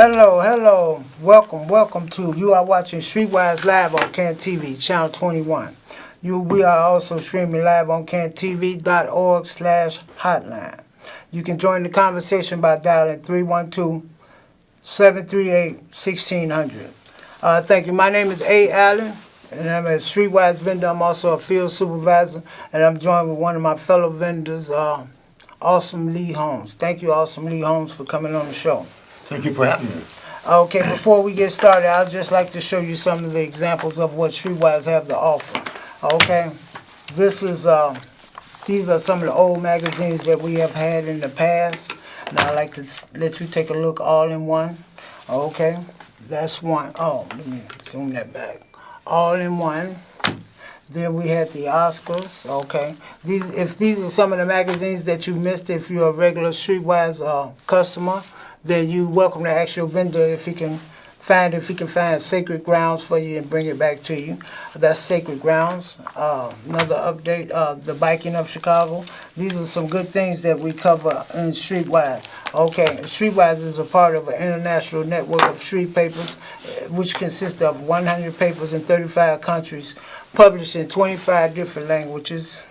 Hello. Welcome to, you are watching Streetwise live on Can TV, channel 21. We are also streaming live on cantv.org/hotline. You can join the conversation by dialing 312-738-1600. Thank you. My name is A. Allen, and I'm a Streetwise vendor. I'm also a field supervisor, and I'm joined with one of my fellow vendors, Awesome Lee Holmes. Thank you, Awesome Lee Holmes, for coming on the show. Thank you for having me. Okay, before we get started, I'd just like to show you some of the examples of what Streetwise have to offer. Okay, these are some of the old magazines that we have had in the past. Now I'd like to let you take a look all in one. Okay, that's one. Oh, let me zoom that back. All in one. Then we had the Oscars. Okay, if these are some of the magazines that you missed, if you're a regular Streetwise customer, then you're welcome to ask your vendor if he can find Sacred Grounds for you and bring it back to you. That's Sacred Grounds. Another update, the biking of Chicago. These are some good things that we cover in Streetwise. Okay, Streetwise is a part of an international network of street papers, which consists of 100 papers in 35 countries, published in 25 different languages.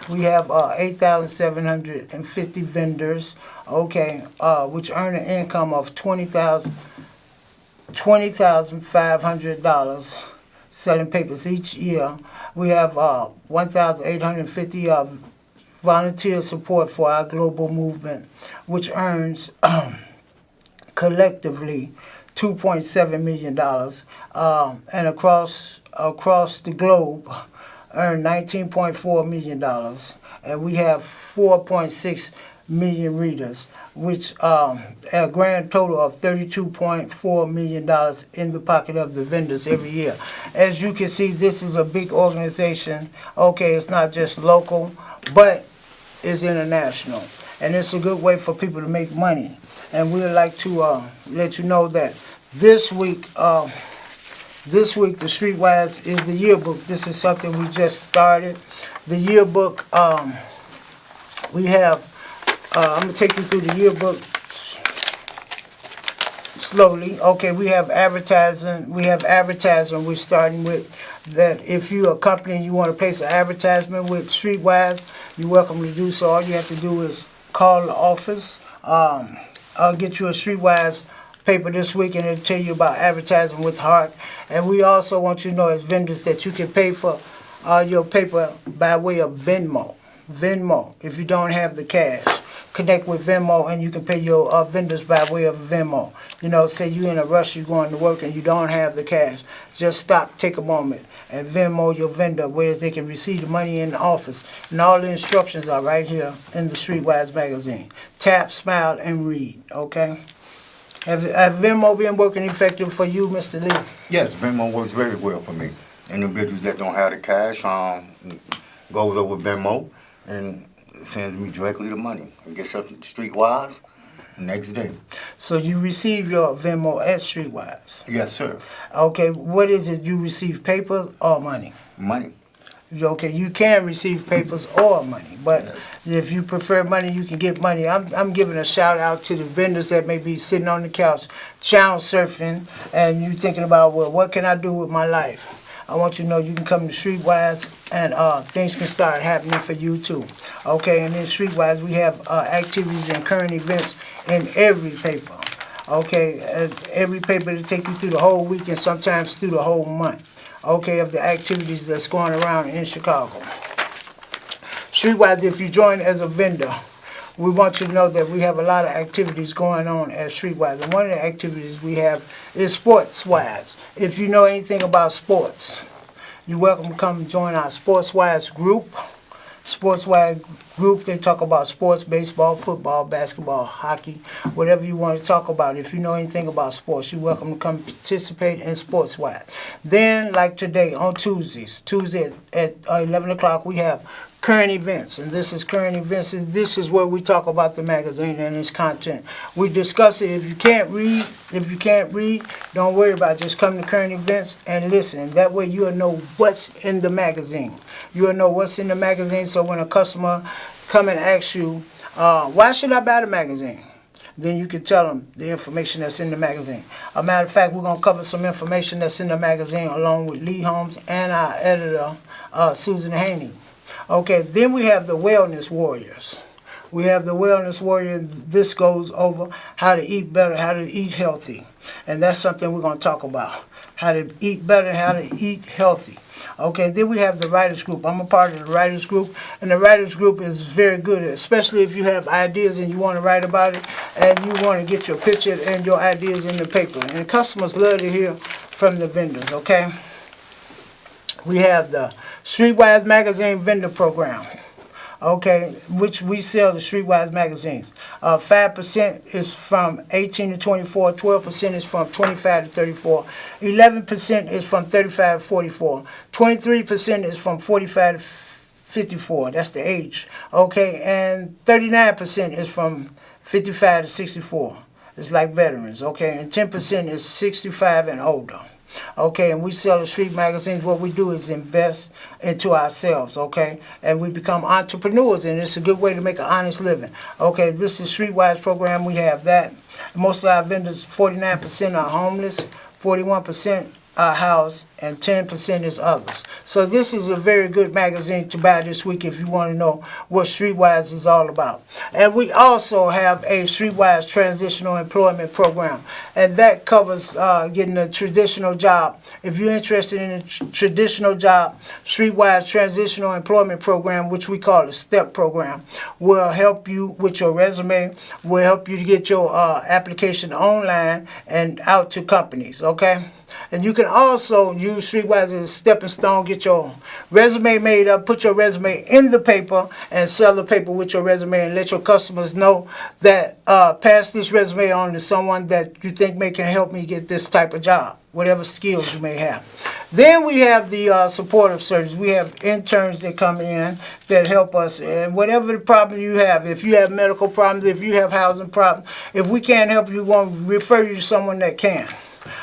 We have 8,750 vendors, okay, which earn an income of $20,500 selling papers each year. We have 1,850 volunteer support for our global movement, which earns collectively $2.7 million, and across the globe earn $19.4 million, and we have 4.6 million readers, which a grand total of $32.4 million in the pocket of the vendors every year. As you can see, this is a big organization. Okay, it's not just local, but it's international, and it's a good way for people to make money. And we'd like to let you know that this week, the Streetwise is the yearbook. This is something we just started. The yearbook, we have, I'm going to take you through the yearbook slowly. Okay, we have advertising. We're starting with that. If you're a company and you want to place an advertisement with Streetwise, you're welcome to do so. All you have to do is call the office. I'll get you a Streetwise paper this week, and it'll tell you about advertising with heart. And we also want you to know as vendors that you can pay for your paper by way of Venmo. If you don't have the cash, connect with Venmo and you can pay your vendors by way of Venmo. You know, say you're in a rush, you're going to work and you don't have the cash. Just stop, take a moment, and Venmo your vendor, whereas they can receive the money in the office. And all the instructions are right here in the Streetwise magazine. Tap, smile, and read, okay? Have Venmo been working effective for you, Mr. Lee? Yes, Venmo works very well for me. Individuals that don't have the cash goes over Venmo and sends me directly the money and gets up to Streetwise next day. So you receive your Venmo at Streetwise? Yes, sir. Okay, what is it? You receive paper or money? Money. Okay, you can receive papers or money, but yes, if you prefer money, you can get money. I'm giving a shout out to the vendors that may be sitting on the couch, channel surfing, and you thinking about, well, what can I do with my life? I want you to know you can come to Streetwise and things can start happening for you too. Okay, and in Streetwise we have activities and current events in every paper. Okay, every paper to take you through the whole week and sometimes through the whole month. Okay, of the activities that's going around in Chicago. Streetwise, if you join as a vendor, we want you to know that we have a lot of activities going on at Streetwise. And one of the activities we have is Sportswise. If you know anything about sports, you're welcome to come join our Sportswise group. Sportswise group, they talk about sports, baseball, football, basketball, hockey, whatever you want to talk about. If you know anything about sports, you're welcome to come participate in Sportswise. Then, like today, on Tuesday at 11 o'clock, we have current events, and this is current events, and this is where we talk about the magazine and its content. We discuss it. If you can't read, don't worry about it. Just come to current events and listen. That way you'll know what's in the magazine. You'll know what's in the magazine, so when a customer come and ask you, why should I buy the magazine? then you can tell them the information that's in the magazine. A matter of fact, we're going to cover some information that's in the magazine along with Lee Holmes and our editor, Susan Haney. Okay, then we have the Wellness Warriors. We have the Wellness Warrior. This goes over how to eat better, how to eat healthy. And that's something we're going to talk about. How to eat better, how to eat healthy. Okay, then we have the writers group. I'm a part of the writers group, and the writers group is very good, especially if you have ideas and you want to write about it, and you want to get your picture and your ideas in the paper. And the customers love to hear from the vendors, okay? We have the Streetwise Magazine Vendor Program, okay, which we sell the Streetwise magazines. 5% is from 18 to 24, 12% is from 25 to 34, 11% is from 35 to 44, 23% is from 45 to 54, that's the age, okay, and 39% is from 55 to 64. It's like veterans, okay, and 10% is 65 and older. Okay, and we sell the street magazines. What we do is invest into ourselves, okay? And we become entrepreneurs, and it's a good way to make an honest living. Okay, this is Streetwise program. We have that. Most of our vendors, 49% are homeless, 41% are housed, and 10% is others. So this is a very good magazine to buy this week if you want to know what Streetwise is all about. And we also have a Streetwise Transitional Employment Program, and that covers getting a traditional job. If you're interested in a traditional job, Streetwise Transitional Employment Program, which we call the STEP program, will help you with your resume, will help you to get your application online and out to companies, okay? And you can also use Streetwise as a stepping stone, get your resume made up, put your resume in the paper, and sell the paper with your resume, and let your customers know that pass this resume on to someone that you think can help me get this type of job, whatever skills you may have. Then we have the supportive service. We have interns that come in that help us, and whatever the problem you have, if you have medical problems, if you have housing problems, if we can't help you, we're going to refer you to someone that can.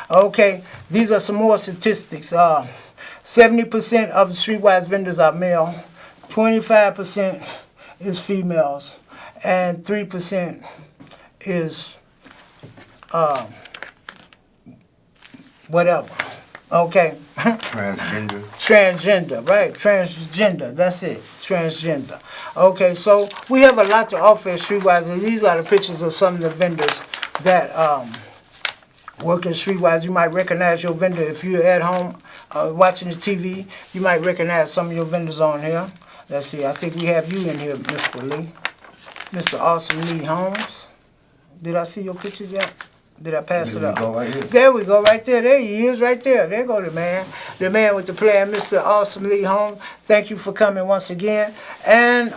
Okay, these are some more statistics. 70% of the Streetwise vendors are male, 25% is females, and 3% is whatever. Okay. Transgender. Transgender, right? Transgender, that's it. Transgender. Okay, so we have a lot to offer at Streetwise, and these are the pictures of some of the vendors that work in Streetwise. You might recognize your vendor if you're at home watching the TV. You might recognize some of your vendors on here. Let's see, I think we have you in here, Mr. Lee. Mr. Awesome Lee Holmes. Did I see your pictures yet? Did I pass it up? Go right here. There we go, right there. There he is, right there. There go the man. The man with the plan, Mr. Awesome Lee Holmes. Thank you for coming once again. And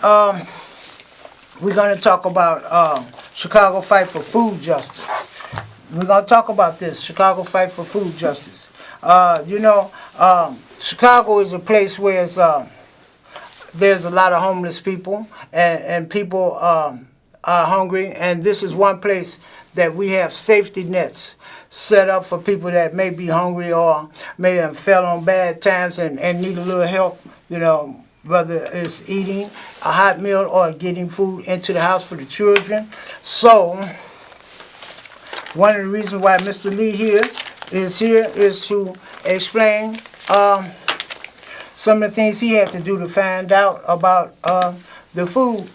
we're going to talk about Chicago Fight for Food Justice. We're going to talk about this, Chicago Fight for Food Justice. Chicago is a place where there's a lot of homeless people, and people are hungry, and this is one place that we have safety nets set up for people that may be hungry or may have fell on bad times and need a little help, whether it's eating a hot meal or getting food into the house for the children. So one of the reasons why Mr. Lee is to explain some of the things he had to do to find out about the food,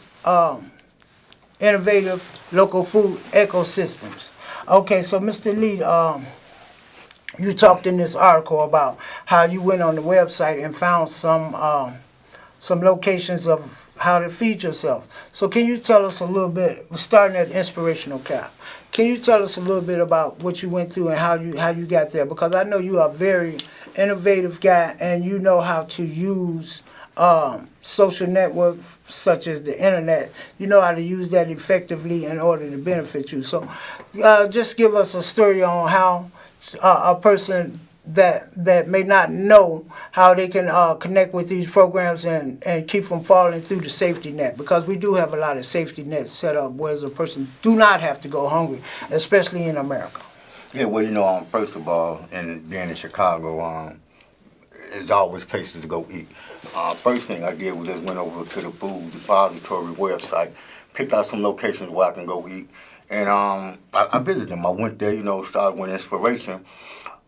innovative local food ecosystems. Okay, so Mr. Lee, you talked in this article about how you went on the website and found some locations of how to feed yourself. So can you tell us a little bit, we're starting at Inspirational Cap. Can you tell us a little bit about what you went through and how you got there? Because I know you are a very innovative guy, and you know how to use social networks such as the internet. You know how to use that effectively in order to benefit you. So just give us a story on how a person that may not know how they can connect with these programs and keep from falling through the safety net, because we do have a lot of safety nets set up where a person do not have to go hungry, especially in America. Yeah, well, first of all, and being in Chicago, there's always places to go eat. First thing I did was just went over to the Food Depository website, picked out some locations where I can go eat, And I visited them. I went there, started with Inspiration.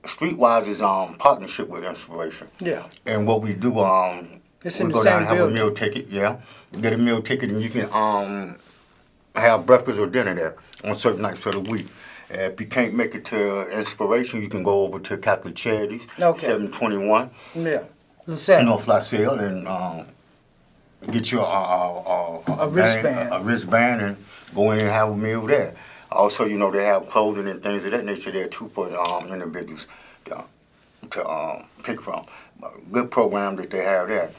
Streetwise is partnership with Inspiration. Yeah. And what we do, It's we in the go down same and have building. a meal ticket, yeah. Get a meal ticket and you can have breakfast or dinner there on certain nights of the week. If you can't make it to Inspiration, you can go over to Catholic Charities, Okay. 721 Yeah. The North LaSalle, and get you A wristband. a wristband and go in and have a meal there. Also, they have clothing and things of that nature there too for individuals to pick from. Good program that they have there.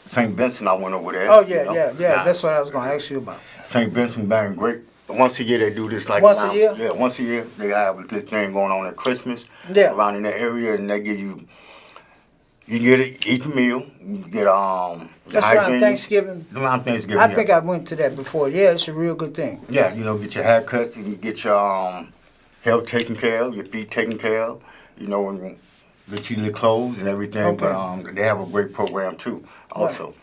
St. Vincent, I went over there. Oh, yeah. That's what I was going to ask you about. St. Vincent being great. Once a year they do this like Once a year? Yeah, once a year they have a good thing going on at Christmas. Yeah. Around in that area, and they give you eat a meal, you get That's around Thanksgiving. Around Thanksgiving. I think I went to that before. Yeah, it's a real good thing. Yeah, get your haircuts and you get your health taken care of, your feet taken care of, and get you your clothes and everything. Okay. But they have a great program too, also. Right.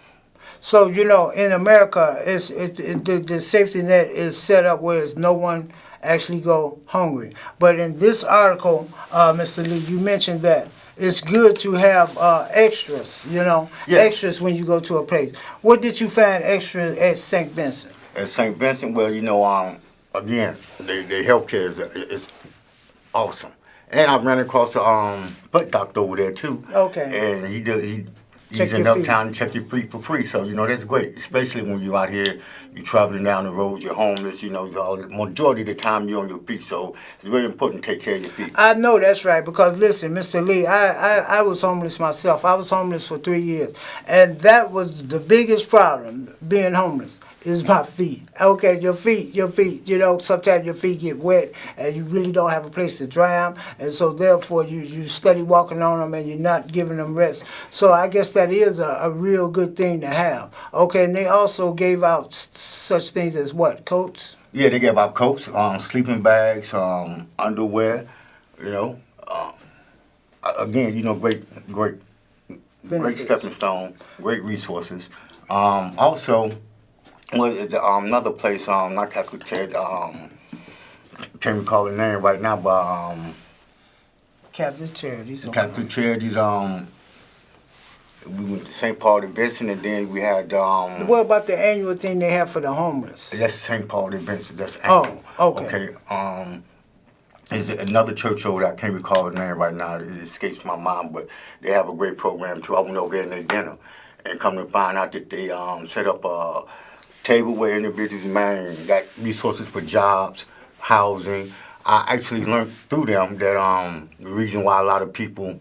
So, in America, the safety net is set up where no one actually go hungry. But in this article, Mr. Lee, you mentioned that it's good to have extras, Yes. extras when you go to a place. What did you find extra at St. Vincent? At St. Vincent, well, again, the healthcare is awesome. And I ran across a butt doctor over there too. Okay. And Check he's your in feet. uptown to check your feet for free. So, that's great. Especially when you're out here, you're traveling down the road, you're homeless, the majority of the time you're on your feet. So it's very important to take care of your feet. I know that's right because listen, Mr. Lee, I was homeless myself. I was homeless for 3 years, and that was the biggest problem being homeless. Is my feet. Okay, your feet. Sometimes your feet get wet and you really don't have a place to dry them. And so therefore you study walking on them and you're not giving them rest. So I guess that is a real good thing to have. Okay, and they also gave out such things as what? Coats? Yeah, they gave out coats, sleeping bags, underwear, again, great Benefits. stepping stone, great resources. Also, another place, not Catholic Church, can't recall the name right now, but Catholic Charities. Catholic Charities, we went to St. Paul de Vincent, and then we had, What about the annual thing they have for the homeless? that's St. Paul de Vincent, that's Oh, annual. okay. Okay, there's another church over there, I can't recall the name right now, it escapes my mind, but they have a great program too. I went over there and ate dinner, and come to find out that they set up a table where individuals got resources for jobs, housing. I actually learned through them that the reason why a lot of people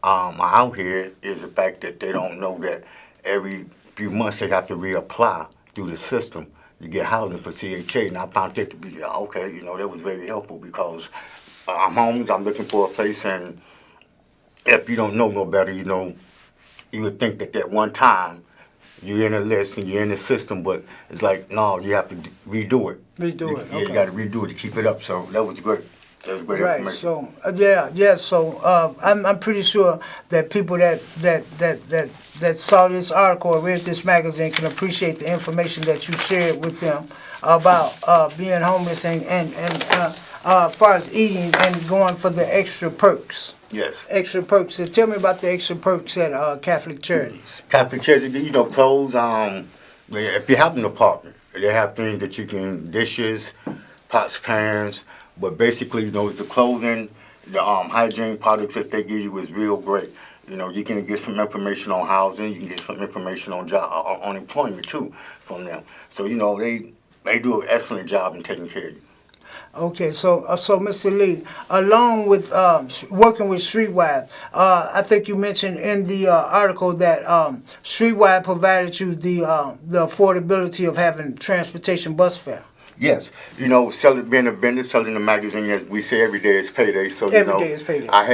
are out here is the fact that they don't know that every few months they have to reapply through the system to get housing for CHA. And I found that to be, okay, that was very helpful because I'm homeless, I'm looking for a place, and if you don't know no better, you would think that one time you're in a list and you're in the system, but it's like, no, you have to redo it. Redo it, Yeah, okay. you got to redo it to keep it up. So that was great. That was great Right. information. So So I'm pretty sure that people that saw this article or read this magazine can appreciate the information that you shared with them about being homeless and as far as eating and going for the extra perks. Yes. Extra perks. So tell me about the extra perks at Catholic Charities. Catholic Charities, clothes. If you have an apartment, they have things that you can, dishes, pots, pans. But basically, the clothing, the hygiene products that they give you is real great. You can get some information on housing. You can get some information on job, on employment too from them. So they do an excellent job in taking care of you. Okay, so Mr. Lee, along with working with Streetwise, I think you mentioned in the article that Streetwise provided you the affordability of having transportation bus fare. Yes, being a vendor, selling the magazine, as we say, every day is payday. So Every day is payday. I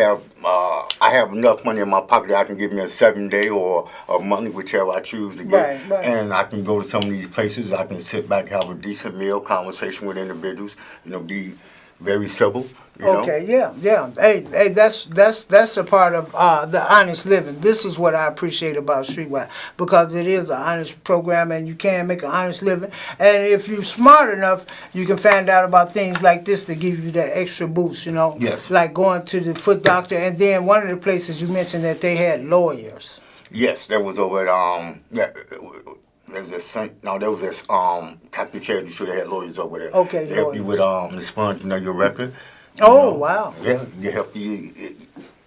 have enough money in my pocket that I can give me a 7-day or a monthly, whichever I choose to get. Right. And I can go to some of these places. I can sit back, have a decent meal, conversation with individuals. Be very civil, You know? Okay, yeah. Hey, that's a part of the honest living. This is what I appreciate about Streetwise, because it is an honest program, and you can make an honest living. And if you're smart enough, you can find out about things like this to give you that extra boost. Yes. Like going to the foot doctor, and then one of the places you mentioned that they had lawyers. Yes, that was over at there's this there was this Catholic Charity School. They had lawyers over there. Okay, They help you with lawyers. expunging of your record. Wow. Yeah, they help you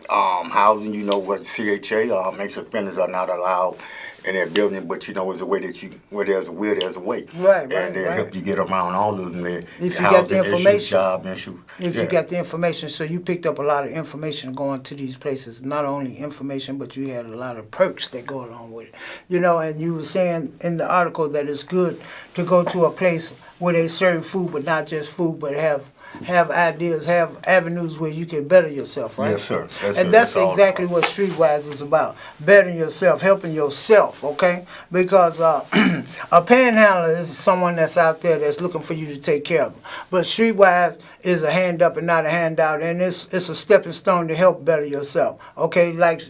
housing. What CHA makes offenders are not allowed in that building, but it's a way that where there's a will, there's a way. Right. And they help you get around all those there. If you got the Housing issues, information. job issues. If you got the information, so you picked up a lot of information going to these places. Not only information, but you had a lot of perks that go along with it. And you were saying in the article that it's good to go to a place where they serve food, but not just food, but have ideas, have avenues where you can better yourself, right? Yes, sir. And that's exactly what Streetwise is about, bettering yourself, helping yourself, okay? Because a panhandler is someone that's out there that's looking for you to take care of them. But Streetwise is a hand up and not a handout, and it's a stepping stone to help better yourself, okay? Like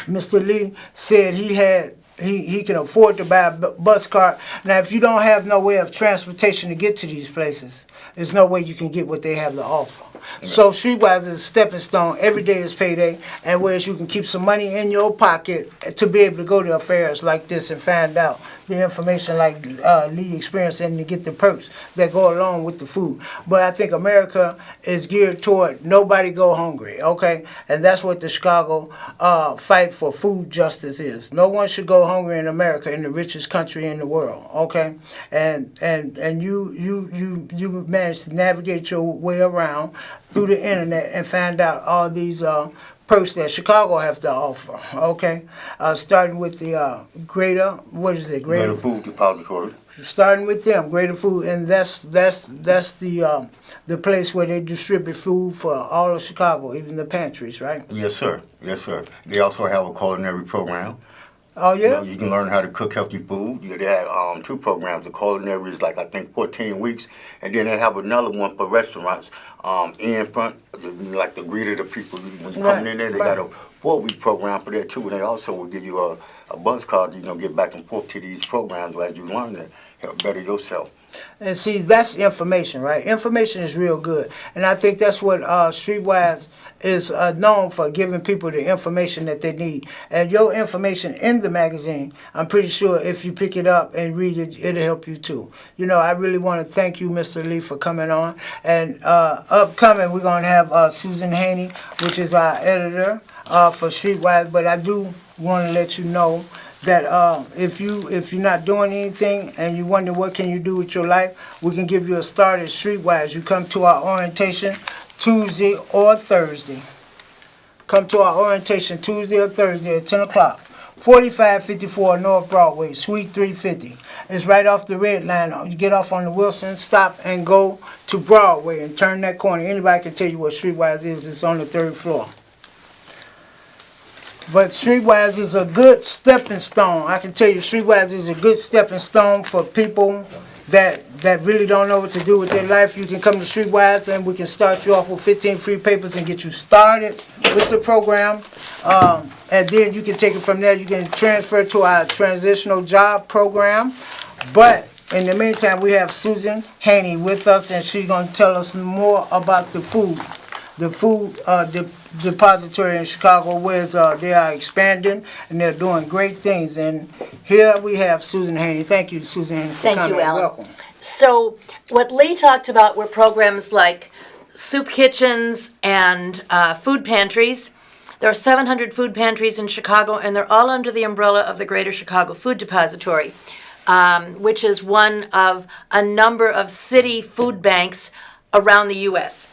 Mr. Lee said he can afford to buy a bus card. Now, if you don't have no way of transportation to get to these places, there's no way you can get what they have to offer. Yeah. So Streetwise is a stepping stone. Every day is payday, and whereas you can keep some money in your pocket to be able to go to affairs like this and find out the information like Lee experienced and to get the perks that go along with the food. But I think America is geared toward nobody go hungry, okay? And that's what the Chicago fight for food justice is. No one should go hungry in America, in the richest country in the world, okay? And you managed to navigate your way around through the internet and find out all these perks that Chicago have to offer, okay? Starting with the Greater Food Depository. Starting with them, Greater Food, and that's the place where they distribute food for all of Chicago, even the pantries, right? Yes, sir. Yes, sir. They also have a culinary program. Oh, yeah? You can learn how to cook healthy food. They have two programs. The culinary is I think 14 weeks. And then they have another one for restaurants in front, like the greet the people. When you're coming in there, they got a 4-week program for that, too. And they also will give you a bus card to get back and forth to these programs as you learn to help better yourself. And see, that's information, right? Information is real good. And I think that's what Streetwise is known for, giving people the information that they need. And your information in the magazine, I'm pretty sure if you pick it up and read it, it'll help you too. I really want to thank you, Mr. Lee, for coming on. And upcoming, we're going to have Susan Haney, which is our editor for Streetwise. But I do want to let you know that if you're not doing anything and you wonder what can you do with your life, we can give you a start at Streetwise. You come to our orientation Tuesday or Thursday. Come to our orientation Tuesday or Thursday at 10 o'clock. 4554 North Broadway, Suite 350. It's right off the red line. You get off on the Wilson, stop and go to Broadway and turn that corner. Anybody can tell you what Streetwise is. It's on the 3rd floor. But Streetwise is a good stepping stone. I can tell you Streetwise is a good stepping stone for people that really don't know what to do with their life. You can come to Streetwise and we can start you off with 15 free papers and get you started with the program. And then you can take it from there. You can transfer to our transitional job program. But in the meantime, we have Susan Haney with us, and she's going to tell us more about the food depository in Chicago, where they are expanding and they're doing great things. And here we have Susan Haney. Thank you, Susan Haney, for coming. Thank you, Alan. Welcome. So what Lee talked about were programs like soup kitchens and food pantries. There are 700 food pantries in Chicago, and they're all under the umbrella of the Greater Chicago Food Depository, which is one of a number of city food banks around the U.S.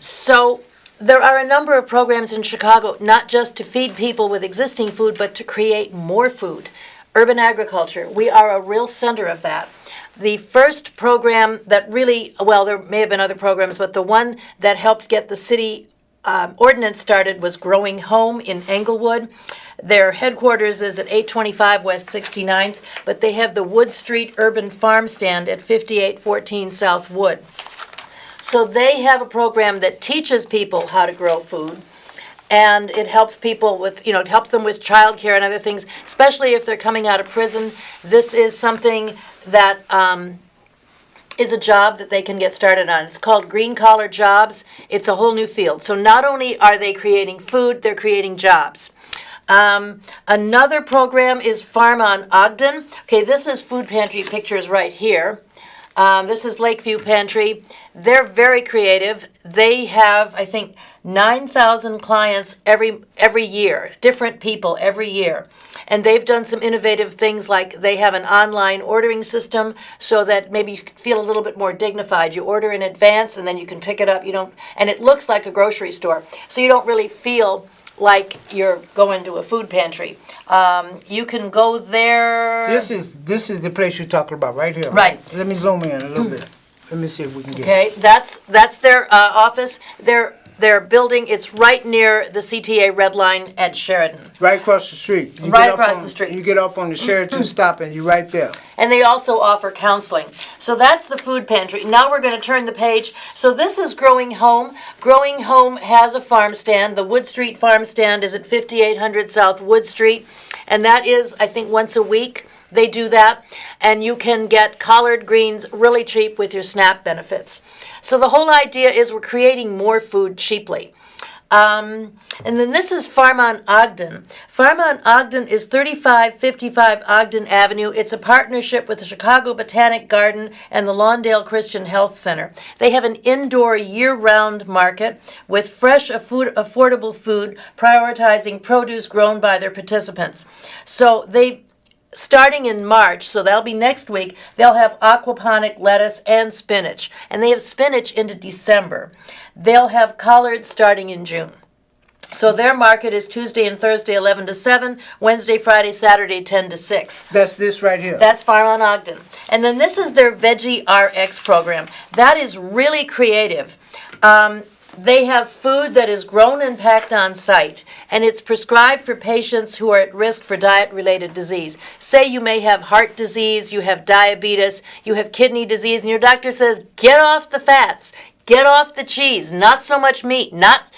So there are a number of programs in Chicago, not just to feed people with existing food, but to create more food. Urban agriculture, we are a real center of that. The first program that really, well, there may have been other programs, but the one that helped get the city ordinance started was Growing Home in Englewood. Their headquarters is at 825 West 69th, but they have the Wood Street Urban Farm Stand at 5814 South Wood. So they have a program that teaches people how to grow food. And it helps people with, it helps them with childcare and other things, especially if they're coming out of prison. This is something that is a job that they can get started on. It's called green collar jobs. It's a whole new field. So not only are they creating food, they're creating jobs. Another program is Farm on Ogden. Okay, this is food pantry pictures right here. This is Lakeview Pantry. They're very creative. They have, I think, 9,000 clients every year, different people every year. And they've done some innovative things, like they have an online ordering system so that maybe you feel a little bit more dignified. You order in advance and then you can pick it up. And it looks like a grocery store. So you don't really feel like you're going to a food pantry. You can go there. This is the place you're talking about right here. Right. Let me zoom in a little bit. Let me see if we can get it. Okay, that's their office. Their building, it's right near the CTA Red Line at Sheridan. Right across the street. You Right get off across on- the street. You get off on the Sheraton stop and you're right there. And they also offer counseling. So that's the food pantry. Now we're going to turn the page. So this is Growing Home. Growing Home has a farm stand. The Wood Street farm stand is at 5800 South Wood Street. And that is, I think, once a week. They do that, and you can get collard greens really cheap with your SNAP benefits. So the whole idea is we're creating more food cheaply. And then this is Farm on Ogden. Farm on Ogden is 3555 Ogden Avenue. It's a partnership with the Chicago Botanic Garden and the Lawndale Christian Health Center. They have an indoor year-round market with fresh, affordable food, prioritizing produce grown by their participants. So starting in March, so that'll be next week, they'll have aquaponic lettuce and spinach. And they have spinach into December. They'll have collards starting in June. So their market is Tuesday and Thursday, 11 to 7, Wednesday, Friday, Saturday, 10 to 6. That's this right here. That's Farm on Ogden. And then this is their Veggie RX program. That is really creative. They have food that is grown and packed on site, and it's prescribed for patients who are at risk for diet-related disease. Say you may have heart disease, you have diabetes, you have kidney disease, and your doctor says, get off the fats, get off the cheese, not so much meat, not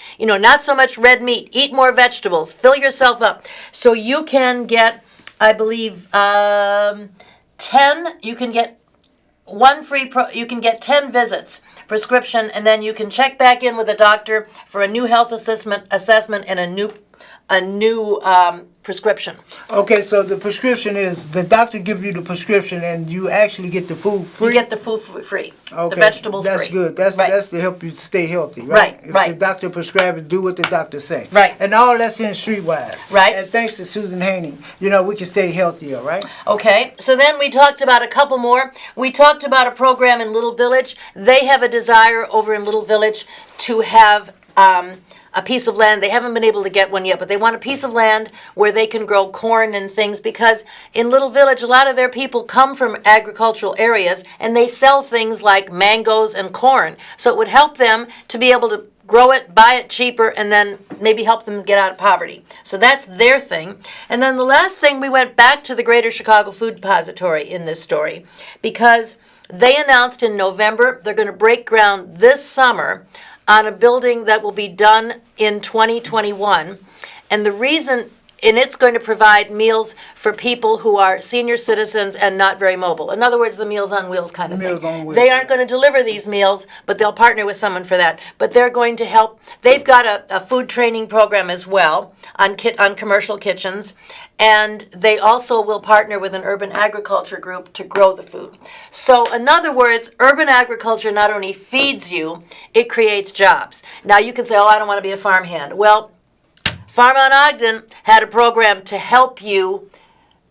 so much red meat, eat more vegetables, fill yourself up. So you can get, I believe, 10, you can get you can get 10 visits, prescription, and then you can check back in with a doctor for a new health assessment and a new prescription. Okay, so the prescription is the doctor gives you the prescription and you actually get the food free. You get the food free, Okay, the vegetables that's free. good. That's right. that's to help you stay healthy, right? Right, right. If the doctor prescribes it, do what the doctor say. Right. And all that's in Streetwise. Right. And thanks to Susan Haney, we can stay healthier, right? Okay, so then we talked about a couple more. We talked about a program in Little Village. They have a desire over in Little Village to have a piece of land. They haven't been able to get one yet, but they want a piece of land where they can grow corn and things, because in Little Village, a lot of their people come from agricultural areas and they sell things like mangoes and corn. So it would help them to be able to grow it, buy it cheaper, and then maybe help them get out of poverty. So that's their thing. And then the last thing, we went back to the Greater Chicago Food Depository in this story, because they announced in November they're going to break ground this summer on a building that will be done in 2021. And the reason, and it's going to provide meals for people who are senior citizens and not very mobile. In other words, the Meals on Wheels kind of Meals thing. on Wheels. They aren't going to deliver these meals, but they'll partner with someone for that. But they're going to help. They've got a food training program as well on commercial kitchens. And they also will partner with an urban agriculture group to grow the food. So in other words, urban agriculture not only feeds you, it creates jobs. Now you can say, oh, I don't want to be a farmhand. Well, Farm on Ogden had a program to help you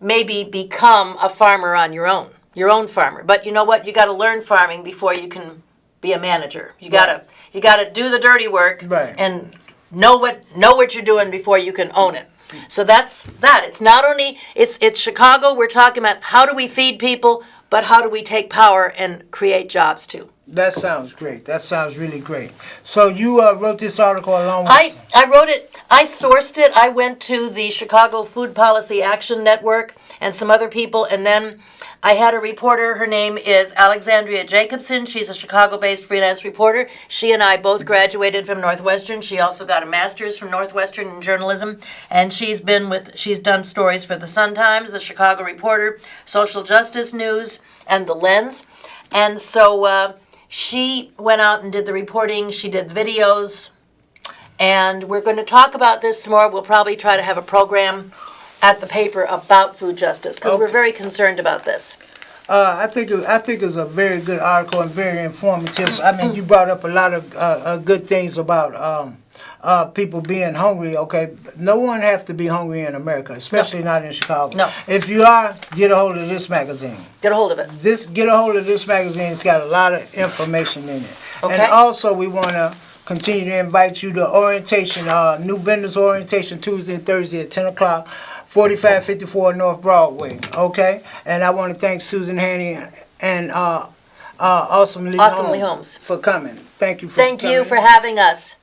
maybe become a farmer on your own farmer. But you know what? You got to learn farming before you can be a manager. You got to do the dirty work, Right. and know what you're doing before you can own it. So that's that. It's not only, it's Chicago. We're talking about how do we feed people, but how do we take power and create jobs too. That sounds great. That sounds really great. So you wrote this article along with... I wrote it, I sourced it. I went to the Chicago Food Policy Action Network and some other people, and then I had a reporter. Her name is Alexandria Jacobson. She's a Chicago-based freelance reporter. She and I both graduated from Northwestern. She also got a master's from Northwestern in journalism, and she's done stories for the Sun-Times, the Chicago Reporter, Social Justice News, and the Lens. And so she went out and did the reporting. She did videos, and we're going to talk about this some more. We'll probably try to have a program at the paper about food justice, because we're very concerned about this. I think it was a very good article and very informative. I mean, you brought up a lot of good things about people being hungry. Okay, no one have to be hungry in America, especially not in Chicago. No. If you are, get a hold of this magazine. Get a hold of it. Get a hold of this magazine. It's got a lot of information in it. Okay. And also, we want to continue to invite you to orientation, new vendors orientation Tuesday and Thursday at 10 o'clock. 4554 North Broadway, okay? And I want to thank Susan Haney and Awesomely Awesomely Homes for coming. Thank you for Thank coming. you for having us.